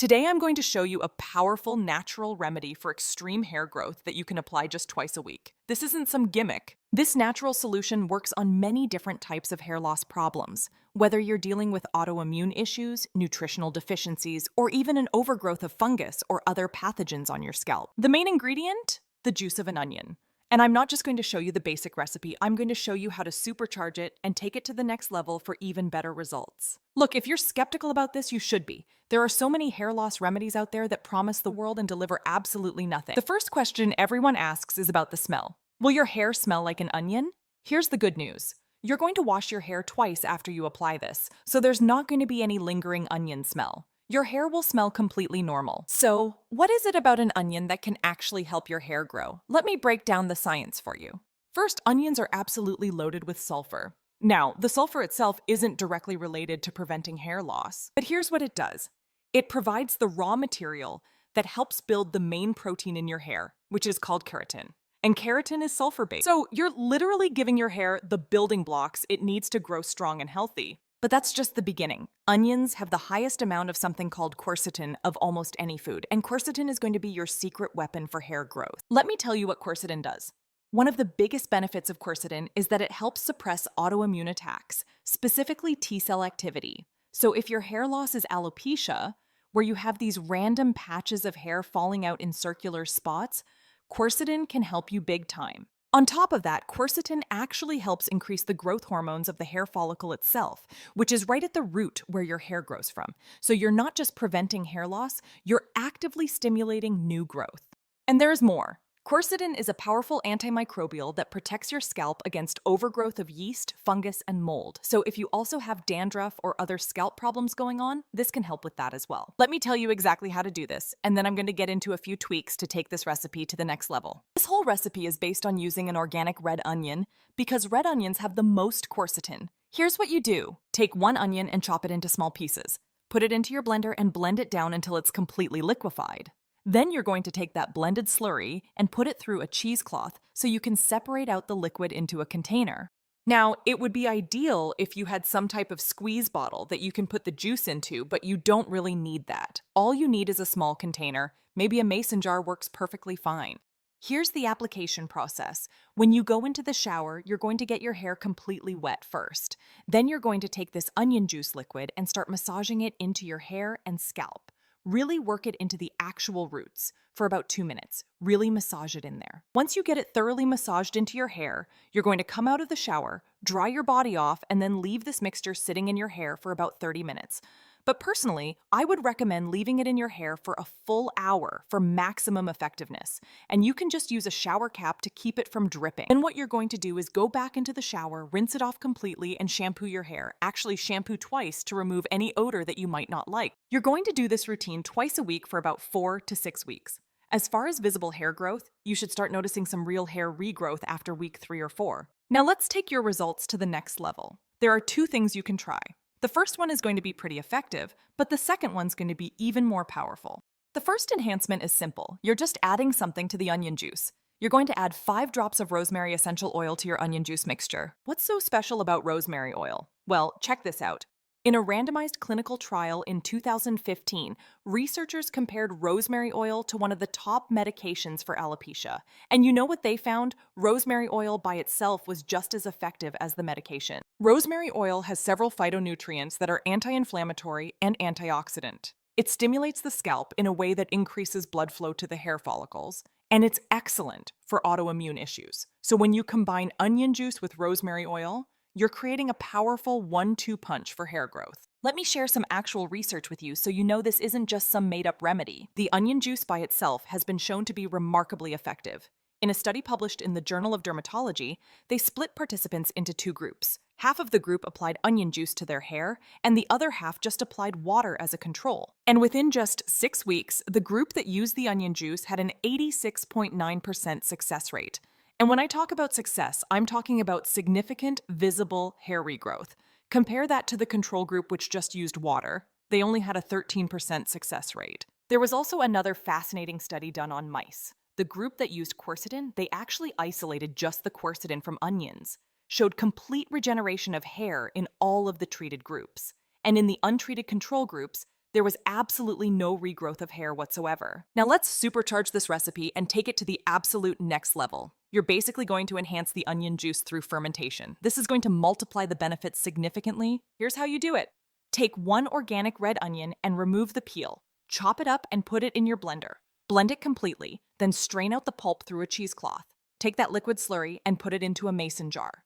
Today I'm going to show you a powerful natural remedy for extreme hair growth that you can apply just twice a week. This isn't some gimmick. This natural solution works on many different types of hair loss problems, whether you're dealing with autoimmune issues, nutritional deficiencies, or even an overgrowth of fungus or other pathogens on your scalp. The main ingredient? The juice of an onion. And I'm not just going to show you the basic recipe, I'm going to show you how to supercharge it and take it to the next level for even better results. Look, if you're skeptical about this, you should be. There are so many hair loss remedies out there that promise the world and deliver absolutely nothing. The first question everyone asks is about the smell. Will your hair smell like an onion? Here's the good news. You're going to wash your hair twice after you apply this, so there's not going to be any lingering onion smell. Your hair will smell completely normal. So, what is it about an onion that can actually help your hair grow? Let me break down the science for you. First, onions are absolutely loaded with sulfur. Now, the sulfur itself isn't directly related to preventing hair loss, but here's what it does. It provides the raw material that helps build the main protein in your hair, which is called keratin. And keratin is sulfur-based. So you're literally giving your hair the building blocks it needs to grow strong and healthy. But that's just the beginning. Onions have the highest amount of something called quercetin of almost any food, and quercetin is going to be your secret weapon for hair growth. Let me tell you what quercetin does. One of the biggest benefits of quercetin is that it helps suppress autoimmune attacks, specifically T-cell activity. So if your hair loss is alopecia, where you have these random patches of hair falling out in circular spots, quercetin can help you big time. On top of that, quercetin actually helps increase the growth hormones of the hair follicle itself, which is right at the root where your hair grows from. So you're not just preventing hair loss, you're actively stimulating new growth. And there's more. Quercetin is a powerful antimicrobial that protects your scalp against overgrowth of yeast, fungus, and mold. So if you also have dandruff or other scalp problems going on, this can help with that as well. Let me tell you exactly how to do this, and then I'm going to get into a few tweaks to take this recipe to the next level. This whole recipe is based on using an organic red onion because red onions have the most quercetin. Here's what you do. Take one onion and chop it into small pieces. Put it into your blender and blend it down until it's completely liquefied. Then you're going to take that blended slurry and put it through a cheesecloth so you can separate out the liquid into a container. Now, it would be ideal if you had some type of squeeze bottle that you can put the juice into, but you don't really need that. All you need is a small container. Maybe a mason jar works perfectly fine. Here's the application process. When you go into the shower, you're going to get your hair completely wet first. Then you're going to take this onion juice liquid and start massaging it into your hair and scalp. Really work it into the actual roots for about 2 minutes. Really massage it in there. Once you get it thoroughly massaged into your hair, you're going to come out of the shower, dry your body off, and then leave this mixture sitting in your hair for about 30 minutes. But personally, I would recommend leaving it in your hair for a full hour for maximum effectiveness. And you can just use a shower cap to keep it from dripping. Then what you're going to do is go back into the shower, rinse it off completely, and shampoo your hair. Actually, shampoo twice to remove any odor that you might not like. You're going to do this routine twice a week for about 4 to 6 weeks. As far as visible hair growth, you should start noticing some real hair regrowth after week 3 or 4. Now let's take your results to the next level. There are 2 things you can try. The first one is going to be pretty effective, but the second one's going to be even more powerful. The first enhancement is simple. You're just adding something to the onion juice. You're going to add 5 drops of rosemary essential oil to your onion juice mixture. What's so special about rosemary oil? Well, check this out. In a randomized clinical trial in 2015, researchers compared rosemary oil to one of the top medications for alopecia. And you know what they found? Rosemary oil by itself was just as effective as the medication. Rosemary oil has several phytonutrients that are anti-inflammatory and antioxidant. It stimulates the scalp in a way that increases blood flow to the hair follicles, and it's excellent for autoimmune issues. So when you combine onion juice with rosemary oil, you're creating a powerful 1-2 punch for hair growth. Let me share some actual research with you so you know this isn't just some made-up remedy. The onion juice by itself has been shown to be remarkably effective. In a study published in the Journal of Dermatology, they split participants into 2 groups. Half of the group applied onion juice to their hair, and the other half just applied water as a control. And within just 6 weeks, the group that used the onion juice had an 86.9% success rate. And when I talk about success, I'm talking about significant, visible hair regrowth. Compare that to the control group which just used water. They only had a 13% success rate. There was also another fascinating study done on mice. The group that used quercetin, they actually isolated just the quercetin from onions, showed complete regeneration of hair in all of the treated groups. And in the untreated control groups, There was absolutely no regrowth of hair whatsoever. Now let's supercharge this recipe and take it to the absolute next level. You're basically going to enhance the onion juice through fermentation. This is going to multiply the benefits significantly. Here's how you do it. Take 1 organic red onion and remove the peel. Chop it up and put it in your blender. Blend it completely, then strain out the pulp through a cheesecloth. Take that liquid slurry and put it into a mason jar.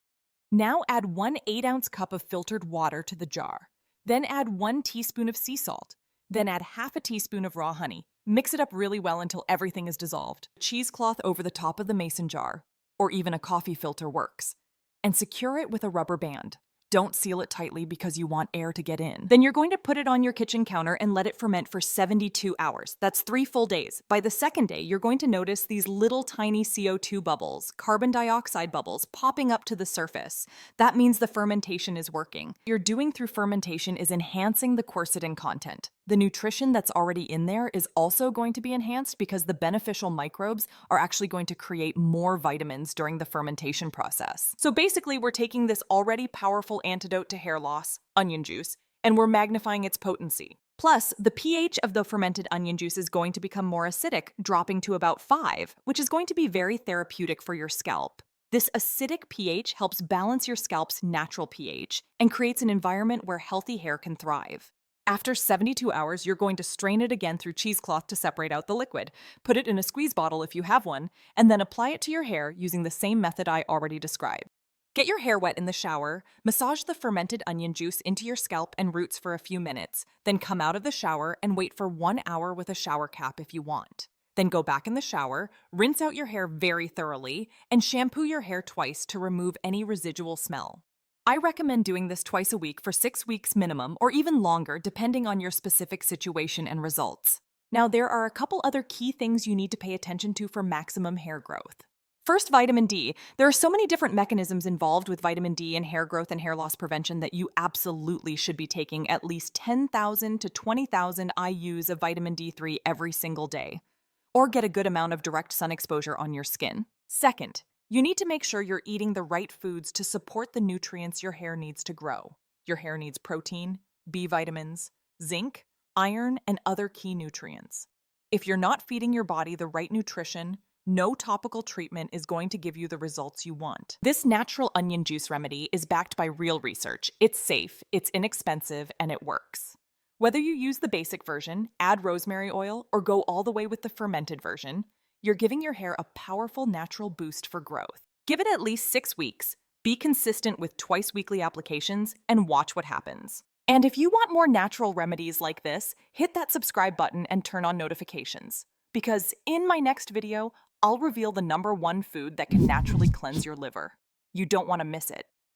Now add 1 8-ounce cup of filtered water to the jar. Then add 1 teaspoon of sea salt. Then add half a teaspoon of raw honey. Mix it up really well until everything is dissolved. Cheesecloth over the top of the mason jar, or even a coffee filter works, and secure it with a rubber band. Don't seal it tightly because you want air to get in. Then you're going to put it on your kitchen counter and let it ferment for 72 hours. That's 3 full days. By the second day, you're going to notice these little tiny CO2 bubbles, carbon dioxide bubbles, popping up to the surface. That means the fermentation is working. What you're doing through fermentation is enhancing the quercetin content. The nutrition that's already in there is also going to be enhanced because the beneficial microbes are actually going to create more vitamins during the fermentation process. So basically, we're taking this already powerful antidote to hair loss, onion juice, and we're magnifying its potency. Plus, the pH of the fermented onion juice is going to become more acidic, dropping to about 5, which is going to be very therapeutic for your scalp. This acidic pH helps balance your scalp's natural pH and creates an environment where healthy hair can thrive. After 72 hours, you're going to strain it again through cheesecloth to separate out the liquid. Put it in a squeeze bottle if you have one, and then apply it to your hair using the same method I already described. Get your hair wet in the shower, massage the fermented onion juice into your scalp and roots for a few minutes, then come out of the shower and wait for 1 hour with a shower cap if you want. Then go back in the shower, rinse out your hair very thoroughly, and shampoo your hair twice to remove any residual smell. I recommend doing this twice a week for 6 weeks minimum, or even longer depending on your specific situation and results. Now, there are a couple other key things you need to pay attention to for maximum hair growth. First, vitamin D. There are so many different mechanisms involved with vitamin D in hair growth and hair loss prevention that you absolutely should be taking at least 10,000 to 20,000 IUs of vitamin D3 every single day, or get a good amount of direct sun exposure on your skin. Second, you need to make sure you're eating the right foods to support the nutrients your hair needs to grow. Your hair needs protein, B vitamins, zinc, iron, and other key nutrients. If you're not feeding your body the right nutrition, no topical treatment is going to give you the results you want. This natural onion juice remedy is backed by real research. It's safe, it's inexpensive, and it works. Whether you use the basic version, add rosemary oil, or go all the way with the fermented version, you're giving your hair a powerful natural boost for growth. Give it at least 6 weeks, be consistent with twice-weekly applications, and watch what happens. And if you want more natural remedies like this, hit that subscribe button and turn on notifications. Because in my next video, I'll reveal the #1 food that can naturally cleanse your liver. You don't want to miss it.